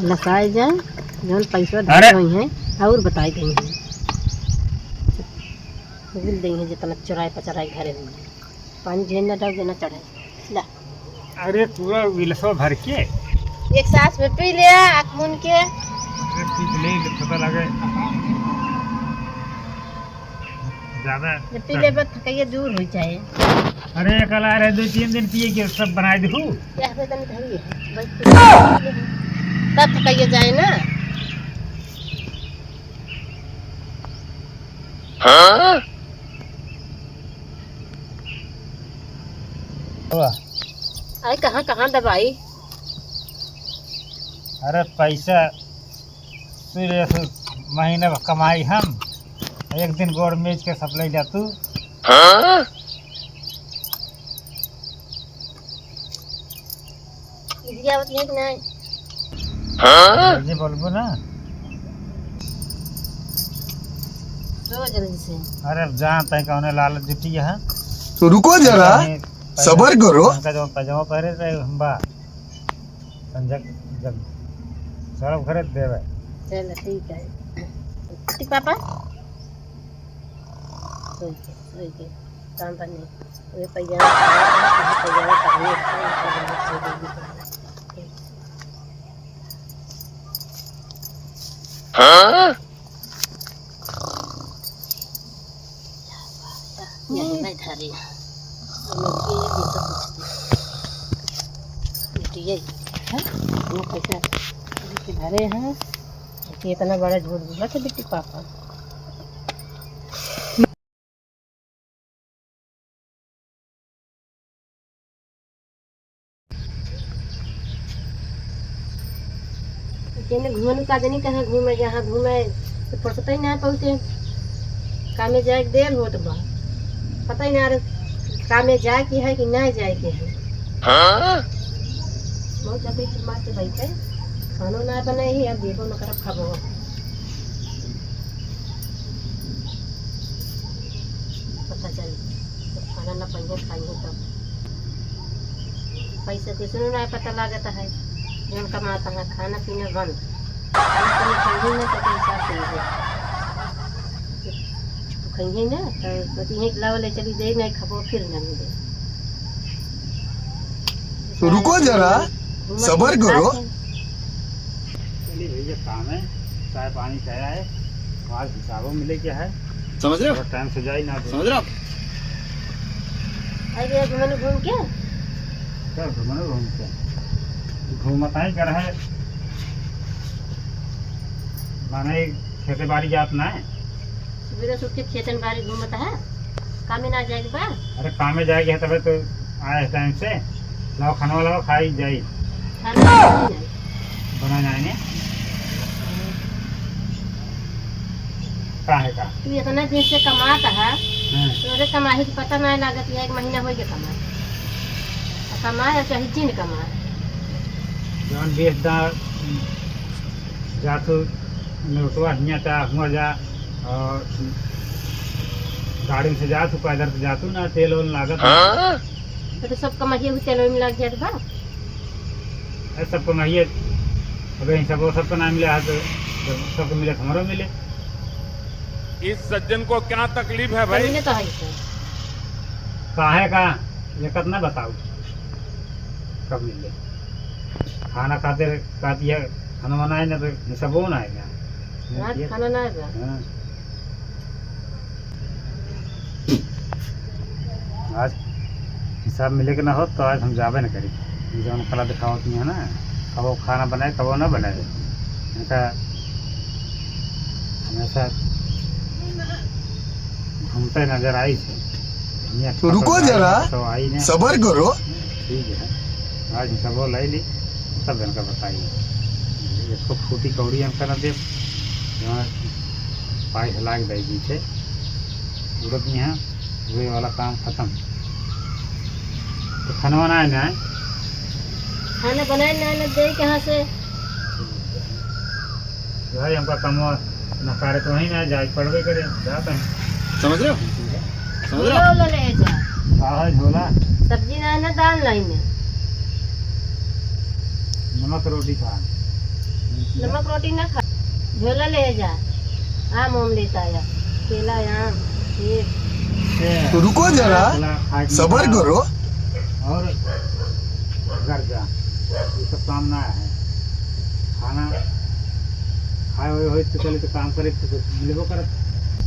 लसाए जाए जौन पैसा धरे हुई हैं और बताई गई हैं मिल गई हैं जितना चुराए पचराए घरे हुई हैं पानी झेल न डाल देना चढ़े ला। अरे पूरा विलसो भर के एक सांस में पी लिया आँख मूंद के ले पता लगे ज्यादा जब पी ले बस थकाइए दूर हो जाए। अरे कल आ रहे 2-3 दिन पिए के सब बना दू क्या वेदन धरी है तब थकाइए जाए ना। हाँ? अरे कहाँ कहाँ दवाई। अरे पैसा महीने कमाई हम एक दिन गोड़ मेज के सप्लाई जा तू। हाँ? हाँ? बोलबो ना जल्दी से। अरे जानते हैं कौन लाल ड्यूटी है तो रुको जरा सबर करो। जो पजामा पहरे रहे हम बा संजक जब सर्व खरीद देवे। चल ठीक है पापा सोई के काम करने वे पैजामा करने हाँ? नहीं धरी वो पैसा धरे हैं इतना बड़ा झूठ बोला था बिट्टी पापा। घूमने का नहीं कहाँ घूमे जहाँ घूमे तो फुर्सत ही नहीं पहुँचे कामे जाए देर हो तो पता ही नहीं कामे जाए की है कि नहीं जाए के है। हाँ? बहुत अभी मार के बैठे खानो ना बनाए ही अब देखो न कर खाबो पता चल खाना ना पंजे खाइए तब पैसे किसी ना पता लागता है जो कमाता है खाना पीना बंद खाना ना तो हिसाब से खाइए ना तो यहीं लाओ ले चली दे नहीं खाबो फिर ना मिले। तो रुको जरा सबर करो। चलिए भैया काम है चाय पानी चाय है आज हिसाबों मिले क्या है समझ रहे हो टाइम से जाए ना समझ रहे हो अरे घूमने घूम के क्या घूमते घूमता ही कर है माने खेती बाड़ी जात ना है सवेरे सुख के खेतन बाड़ी घूमता है कामे ना जाएगी बा। अरे काम में जाएगी है तबे तो आए टाइम से लाओ खाना वाला खाई जाई बना जाएंगे का है का तू इतना दिन से कमाता है तोरे कमाई की पता नहीं लागत है एक महीना हो गया कमाए चाहे जिन कमाए जौन बेचदार जातु नोटवा हियाँ ता हुआ जा और गाड़ी से जातु पैदल से जातु ना तेल ओल लागत तो सब कमाइए हुई तेल में लग जाए बा सब कमाइए अगर सबको ना मिले है तो सबको मिले हमारा मिले। इस सज्जन को क्या तकलीफ है भाई तो है काहे का ये कितना बताओ कब मिले खाना खाते खाती है खाना बनाए ना तो सब वो ना आएगा खाना ना है हाँ। आज हिसाब मिले के ना हो तो आज हम जावे ना करी जो हम कला दिखावती है ना कब वो खाना बनाए कब वो ना बनाए इनका हमेशा घूमते नजर आई से तो रुको जरा तो आई ने सबर करो। ठीक है आज सब वो लाई ली तब इनका बताइए इसको फूटी कौड़ी हम कर दे पाई हिला के दे दी थे जरूरत नहीं है वही वाला काम खत्म। तो खाना बनाए ना खाना बनाए ना दे कहाँ से भाई हमका कम नकारे तो वहीं ना जाए पड़वे करे जाते हैं समझ रहे हो समझ रहे हो ले जा साहब झोला सब्जी ना ना दाल नहीं में नमक रोटी खा नमक रोटी ना खा, झोला ले जा, आम ओम लेता आया, केला आम सेब। तो रुको जरा, सबर करो। और घर जा, ये सब काम ना है। खाना खाए हुए हो तो चले तो काम करे तो कुछ मिलबो करत।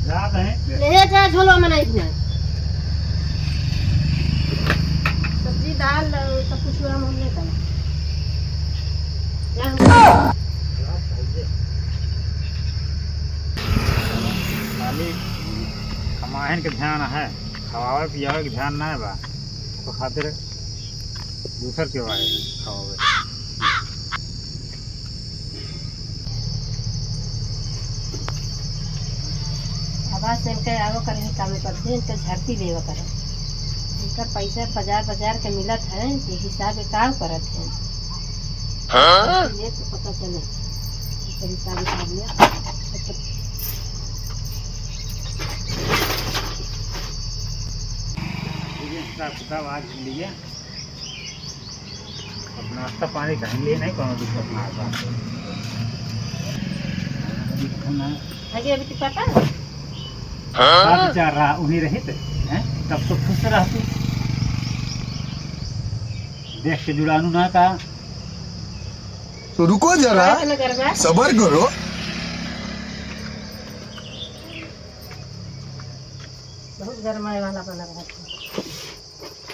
जात है ले जा झोला में नहीं ना, सब्जी दाल सब कुछ आम ओम लेता है। खाली कमाहन के ध्यान है, खवावे पियावे के ध्यान ना है बा, तो खातिर दूसर के बारे खवावे। आवाज से इनके आगो करे काम करते हैं, इनके झड़ती देवा करे, इनका पैसा बाजार के मिलत है, ये हिसाब के काम करत है। ये तो पता चले हिसाब लिया। हिसाब किताब आज लिए, अब नाश्ता पानी कहीं लिए नहीं, कोनो दिक्कत ना आता। आगे अभी तो पता है विचार रहा उन्हीं रहे थे, तब तो खुश रहती। देश से जुड़ानू ना कहा तो रुको जरा, सबर करो। बहुत गरमाए वाला बना रहा था।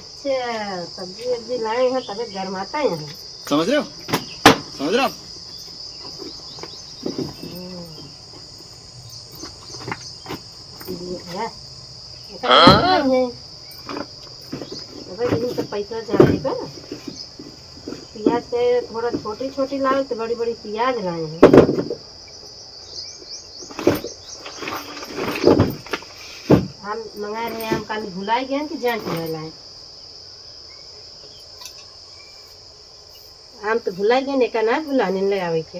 अच्छा सब्जी वब्जी लाए हैं तबे गरमाता है यहाँ। समझ रहे हो, समझ रहे हो। पैसा जाने का ना, प्याज से थोड़ा छोटी छोटी लाए तो बड़ी बड़ी प्याज लाए हैं। आम मंगाए रहे, आम काली भुलाई गए कि जान के लाए, आम तो भुलाई गए ने का ना भुलाने ले आवे के।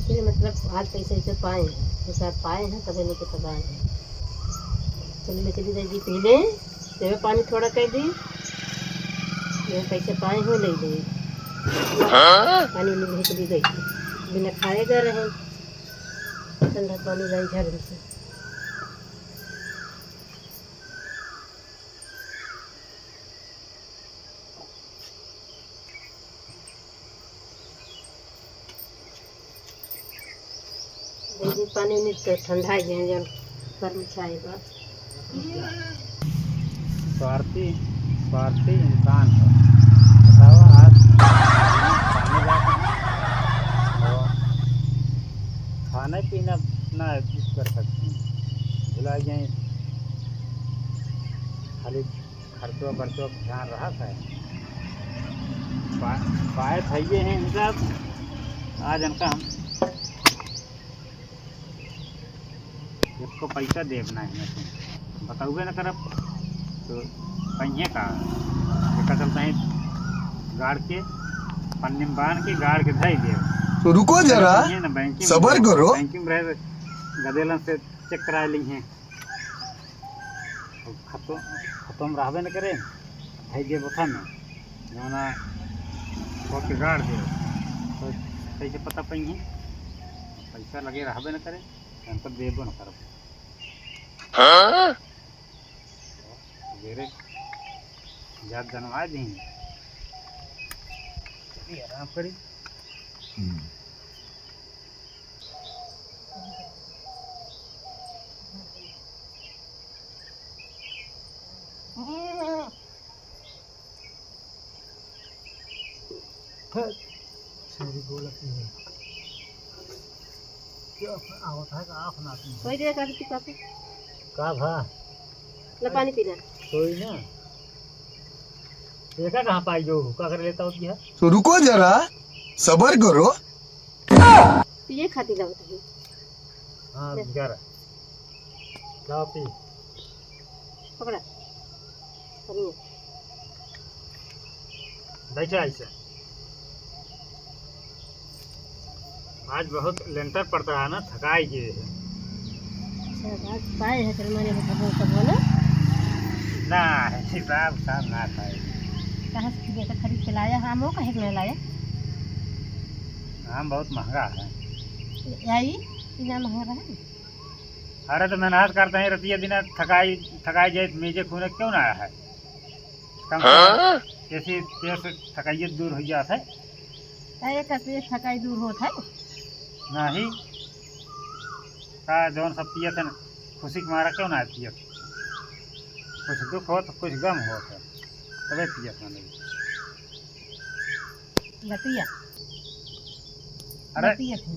फिर मतलब आज पैसे ऐसे पाए हैं, हिसाब पाए हैं तभी लेके तब आए हैं। चलिए चली जाएगी पहले सेवे पानी थोड़ा कर दी, ये पैसे पाए हो ले दी, पानी में चली गई बिना खाए गए रहे, ठंडा पानी लाई घर से। पानी में तो ठंडा गए जब गर्म चाय बस। स्वार्थी स्वार्थी इंसान है, बताओ आज खाने जाते हैं और खाने पीना ना कुछ कर सकते हैं, भुला जाए खाली खर्चों बर्चों का ध्यान रहा था। पाए थैये हैं इनका, आज इनका हम इसको पैसा देना है, बताओगे ना करब तो पहिए का एक चलता है गाड़ के पन्नी में बांध के गाड़ के धई दे। तो रुको जरा, सबर करो। बैंकिंग में रहे गदेलन से चेक करा ली हैं, खत्म रहबे न करे धई दे बोथा में जोना के गाड़ दे, तो कैसे पता पहिए पैसा लगे रहबे न करे हमको देबो न करब। सवेरे जात जनवा दी, चलिए आराम करी। कोई दे कर ती काफी का भा ले पानी पीना कोई ना देखा कहाँ पाई जो हुक्का कर लेता होती है। तो रुको जरा, सबर करो। पिए खाती लगता है। हाँ बिचारा लाओ पी पकड़ा करिए बैठा ऐसे। आज बहुत लेंटर पड़ता है ना, थकाई के है। अच्छा आज पाए हैं फिर मैंने बताया सब बोला ना हिसाब साब ना था। कहाँ से लेकर खरीद के लाया? आम हो कहे के नहीं लाया? आम बहुत महंगा है। यही इतना महंगा है। अरे तो मेहनत करते हैं रतिया दिन थकाई थकाई जाए मेजे खूने क्यों ना आया है। कम से कम ऐसी तेज से थकाइए दूर हो जाता है। एक पेट थकाई दूर होता है। नहीं का जौन सब पिए थे ना खुशी के मारा क्यों ना पिए। कुछ दुख हो तो कुछ गम हो तो तबे पिए थे नहीं। लतिया अरे लतिया थे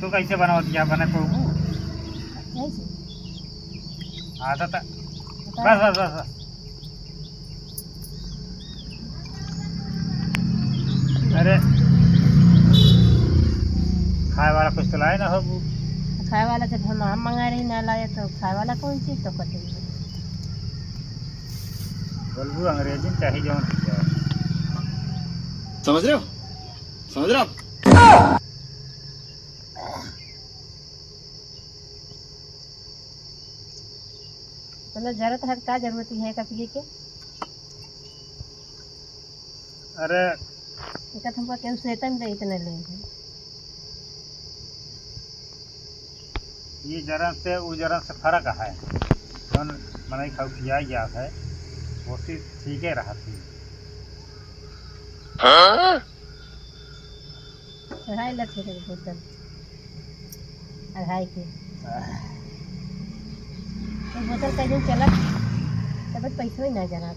तू कैसे बनाओ दिया बने को कैसे आदत है। बता। बस बस बस बस। अरे खाए वाला कुछ तो लाए ना हो। खाए वाला जब हम आम मंगा रही ना लाए तो खाए वाला कौन चीज तो कटे बोलबू अंग्रेजी में चाहिए जौन समझ रहे हो? समझ रहे हो आप? मतलब जरूरत है क्या जरूरत है का पिए के? अरे एक हमको केहू सेता में इतने ले ये जरन से वो जरन से फर्क है जौन मनाई खाऊ खिया जात है वो सी ठीक है रहा थी। अढ़ाई लाख के बोतल अढ़ाई के तो बोतल कहीं दिन चला तब पैसा ही ना जरा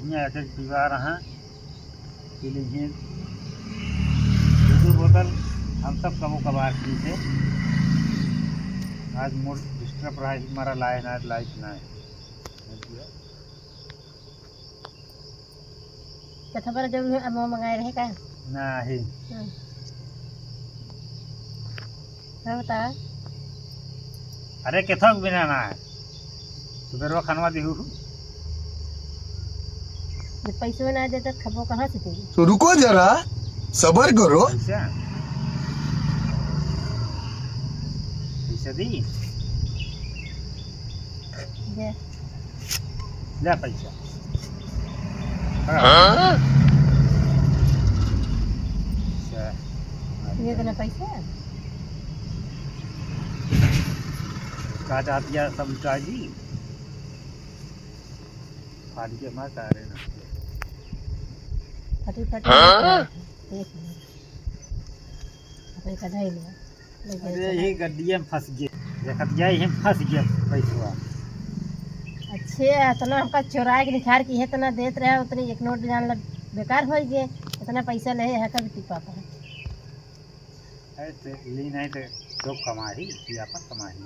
यहाँ एक एक दीवार हैं पी लीजिए दो बोतल हम सब कबो कबार की थे। आज मोर डिस्टर्ब रहा है हमारा लाए ना लाइट ना है कथा पर जब अब मंगाए रहे का नहीं क्या बता? अरे केथक बिना ना है सुबह खानवा दी जब पैसे ना देते खबो कहाँ से देगी? तो रुको जरा, सबर करो। पैसा पैसा दी दे ले पैसा। ये देना पैसा का दिया सब लुटा जी फाड़ के मत आ रहे ना फटी फटी एक मिनट अपने कढ़ाई ले अरे यही गड्डिया में फंस गए देखत गया यही फंस गया पैसा। अच्छे इतना हमका चोरा के निखार की है इतना देते रहे उतनी एक नोट जान लग बेकार हो गए इतना पैसा ले है कभी टिपा पर ऐसे ली नहीं तो कमाही या पर कमाही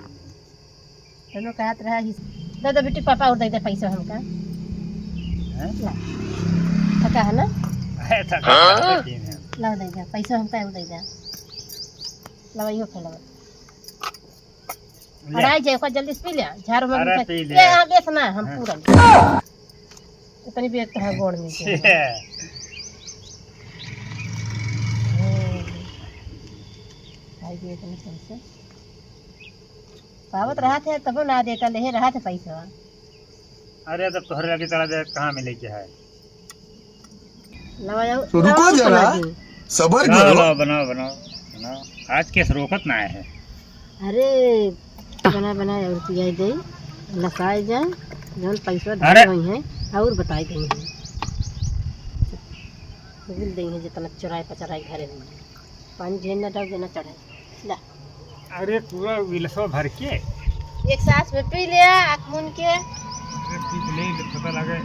दोनों कहत रहा दे दे बेटी पापा और दे दे पैसा हमका हैं ला थका है ना है थका लेकिन है ला दे दे पैसा हमका दे दे लवाइयो खेलवा अड़ाई जाए को जल्दी से पी ले झाड़ू में अरे पी ले। ये हां बेस ना हम पूरा इतनी भी एक तो है गोड़ में आई गए इतने पैसे पावत रहा थे तब ना देता ले रहा था पैसा। अरे तो तोहरे लगी तरह दे कहाँ मिले के है। लवाओ तो रुको जरा, सबर करो। बनाओ बनाओ बनाओ बनाओ आज केस रोकत ना है। अरे बना बना और पियाई दे लसाई जाए जौन पैसा अरे! दे हुई है और बताई गई है बिल देंगे जितना चुराए पचराए घरे में पानी झेल ना डाल देना चढ़े ला अरे पूरा विलसो भर के एक सांस में पी लिया आँख मूंद के ले पता लगे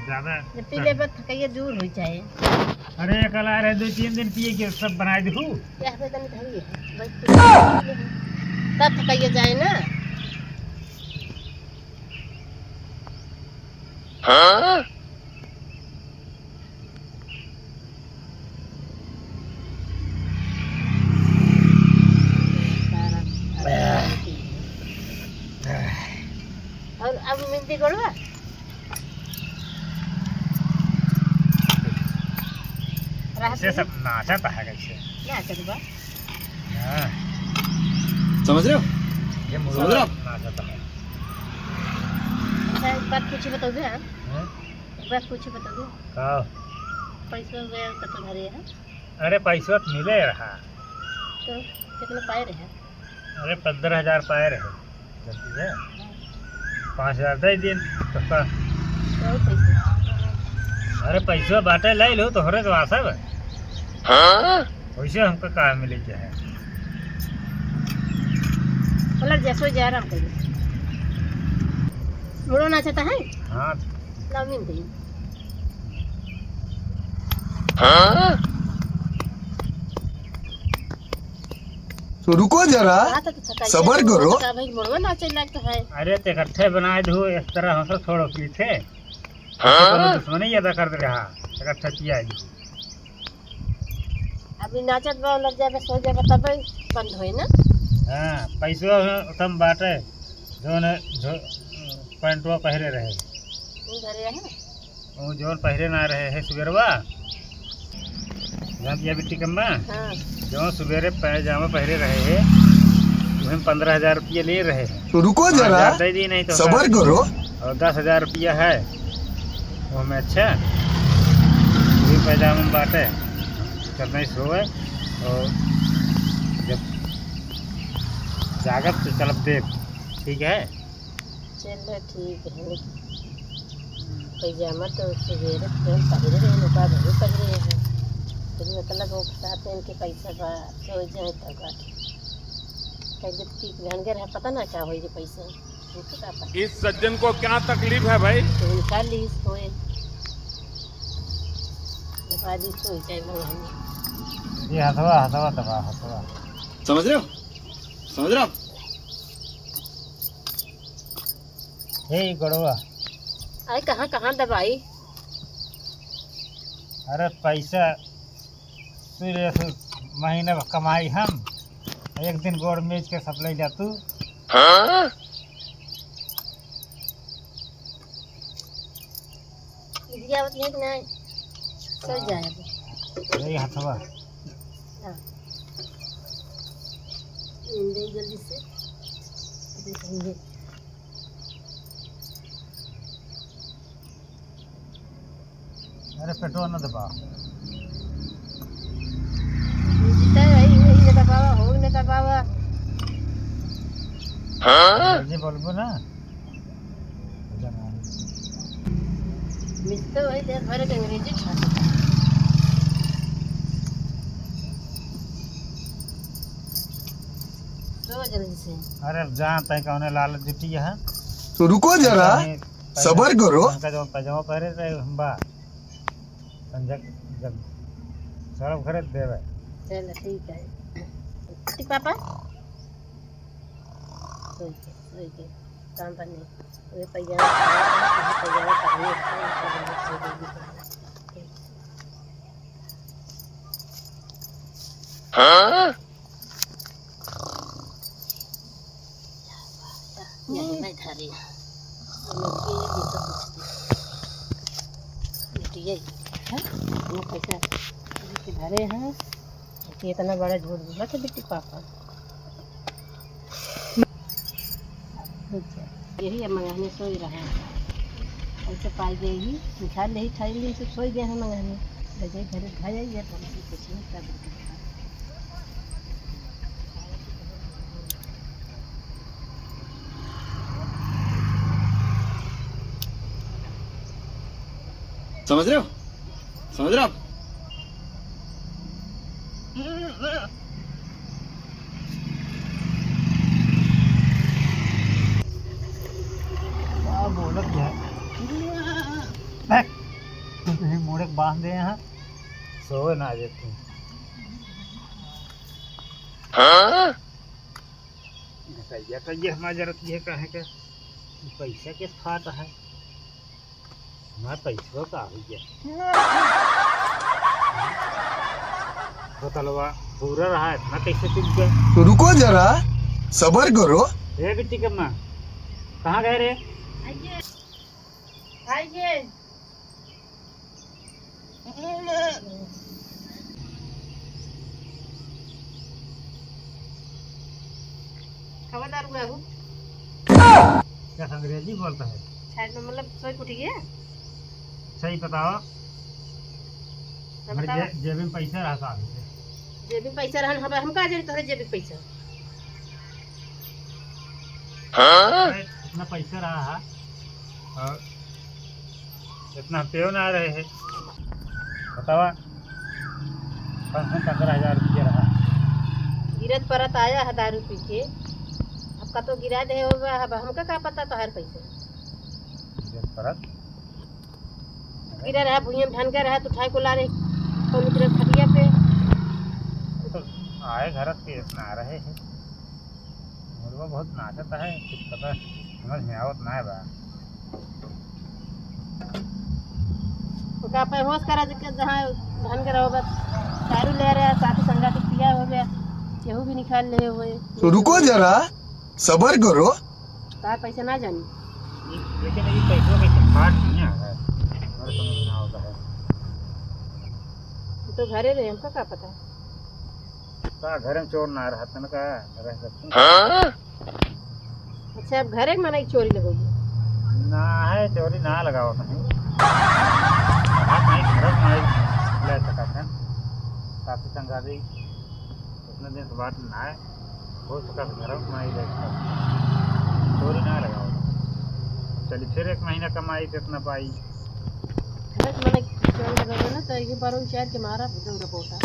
ज्यादा जब पी ले बस थकाइए दूर हो जाए। अरे कल आ रहे 2-3 दिन पिए के सब बना दू क्या पे तनी धरी है बस तब थकाइए जाए ना। और अब मेहंदी गड़वा से सब नाचा है कैसे ना चलवा हाँ समझ रहे हो? ये मुर्गा नाचता है। अच्छा एक बात पूछी बताओगे आप? हैं? एक बात पूछी बताओगे? का पैसा वगैरह कतो धरे है अरे पैसा तो मिले रहा। तो कितना पाए रहे? अरे 15,000 पाए रहे जल्दी है 5,000 दे दिन तो का और पैसा अरे पैसा बाटे ले लो तो हरे तो आशा है वैसे हमको कहाँ मिले क्या है मतलब जैसो जा रहा हम मुड़ो ना चाहता है हाँ लामिन दे तो रुको जरा सबर करो। भाई मुड़ो ना चल लगता है। अरे ते इकट्ठे बनाए दो इस तरह हम सब छोड़ो की थे दुश्मनी ज्यादा कर दे रहा इकट्ठा किया जी अभी नाचत बा लग जाए सो जाए तब बंद होई ना। हाँ पैसा तुम बाटे जो पैंटवा पहरे रहे वो घरे है वो जोन पहरे ना रहे है सुबेरवा जहाँ बिट्टी कम्मा हाँ जो सवेरे पैजामा पहरे रहे है वही 15,000 रुपये ले रहे हैं तो रुको जरा 5,000 दे दी नहीं तो सबर करो। और 10,000 रुपया है वो में अच्छा वही पैजामा में बांटे करना ही सोए और जब जागत तो चलब देख ठीक है चलो ठीक है पैजामा तो सवेरे पहले रहे नुका भले पहले है फिर मतलब वो साथ में इनके पैसा बा सो जाए तब कैसे ठीक ध्यान के रहे पता ना क्या होई जो पैसा उनको क्या पता इस सज्जन को क्या तकलीफ है भाई? तो निकाल ली सोए बाजी सोई जाए मंगाने ये हथवा हथवा दबा हथवा समझ रहे हो हे गड़वा आए कहाँ कहाँ दबाई अरे पैसा महीने कमाई हम एक दिन गोड़ मेज के सब ले जा तू दिया होती है कि नहीं सो जाए यही हथवा दे जल्दी से देखेंगे अरे पेट्रोल न दबा जी बोलबो ना मिलते वही देर भर के अंग्रेजी तो जल्दी से अरे जहाँ तय कौने लालच जुटी है तो रुको जरा सबर करो। उनका जो पैजामा पहरे रहे हम बा संजय जब सड़क खरीद देवे चलो ठीक है ठीक पापा सोई के काम करने वे पैजामा पहने नहीं धारी वो पैसा धरे हैं इतना बड़ा झूठ बोला था बेटी पापा यही अब मंगाने सो ही रहा है ऐसे पाई गई ही मिठा नहीं खाई ली सब सो गए हैं मंगाने लगे घर खा जाइए तो कुछ नहीं कर समझ रहे हो आप? क्या बोलत है तुम मोड़े बांध दे यहाँ सोए ना जे तू ये हमारा जरूरत ये कहे के पैसा किस फाट है हमारा पैसा का हो गया बोतलवा पूरा रहा है इतना कैसे टूट गया तो रुको जरा सबर करो। रे बिट्टी कम्मा कहाँ गए रे आइए आइए खबरदार हुआ हूँ क्या अंग्रेजी बोलता है? साइड में मतलब सोच उठी गया सही बताओ। हम हमारे बतावा जेब में पैसा रहा था। जे भी पैसा रहन हम का जाने तोहरे जे भी पैसा अरे, इतना पैसा रहा है और इतना पेव ना आ रहे हैं। बतावा, 15,000 रुपया रहा। गिरत परत आया है दारू पी के अब का तो गिरा दे होगा अब हमका का पता तोहर पैसा परत गिरा रहा भूइया में ढन के रहा तो उठाए को ला रे कौन तरफ खटिया पे तो आए घर के इतना आ रहे हैं। मुर्गा बहुत नाचता है, कुछ पता समझ में आवत ना है बा। तो का पे होश करा के जहाँ ढन के रहो बस दारू ले रहा साथी संगा के पिया हो गया केहू भी निकाल ले हुए तो रुको जरा, सबर करो। तार पैसा ना जानी लेकिन ये पैसों में से फाट नहीं आ रहा है, हमारे समझ में आता है। तो घरे रहे हमका का पता का घर में चोर ना रहा तन का रह सकते अच्छा अब घरे में मना चोरी लगोगी ना है, चोरी ना लगाओ कहीं हाथ नहीं घर में नहीं ले सका था साथी संगाती उतने दिन से बात ना है हो सका घर में नहीं ले सका चोरी ना लगाओ। चलिए फिर 1 महीना कमाई तो इतना पाई। घर में मना चोरी लगोगे ना तो एक बार विचार के मारा दौड़ पोता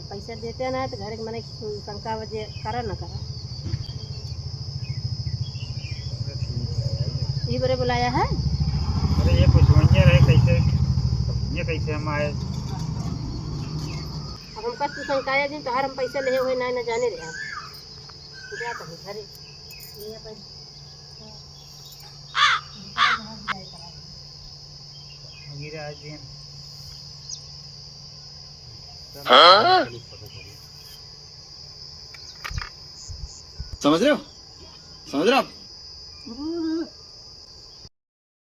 पैसा देते ना तो घर के मने शंका वजह करा ना करा ये बड़े बुलाया है अरे ये कुछ वही रहे कैसे ये कैसे हम आए। अब हमका तू शंकाया दिन तो हर हम पैसे ले हुए ना जाने रहे आप क्या कहें घरे ये अपन गिरा आज दिन समझ रहे हो आप?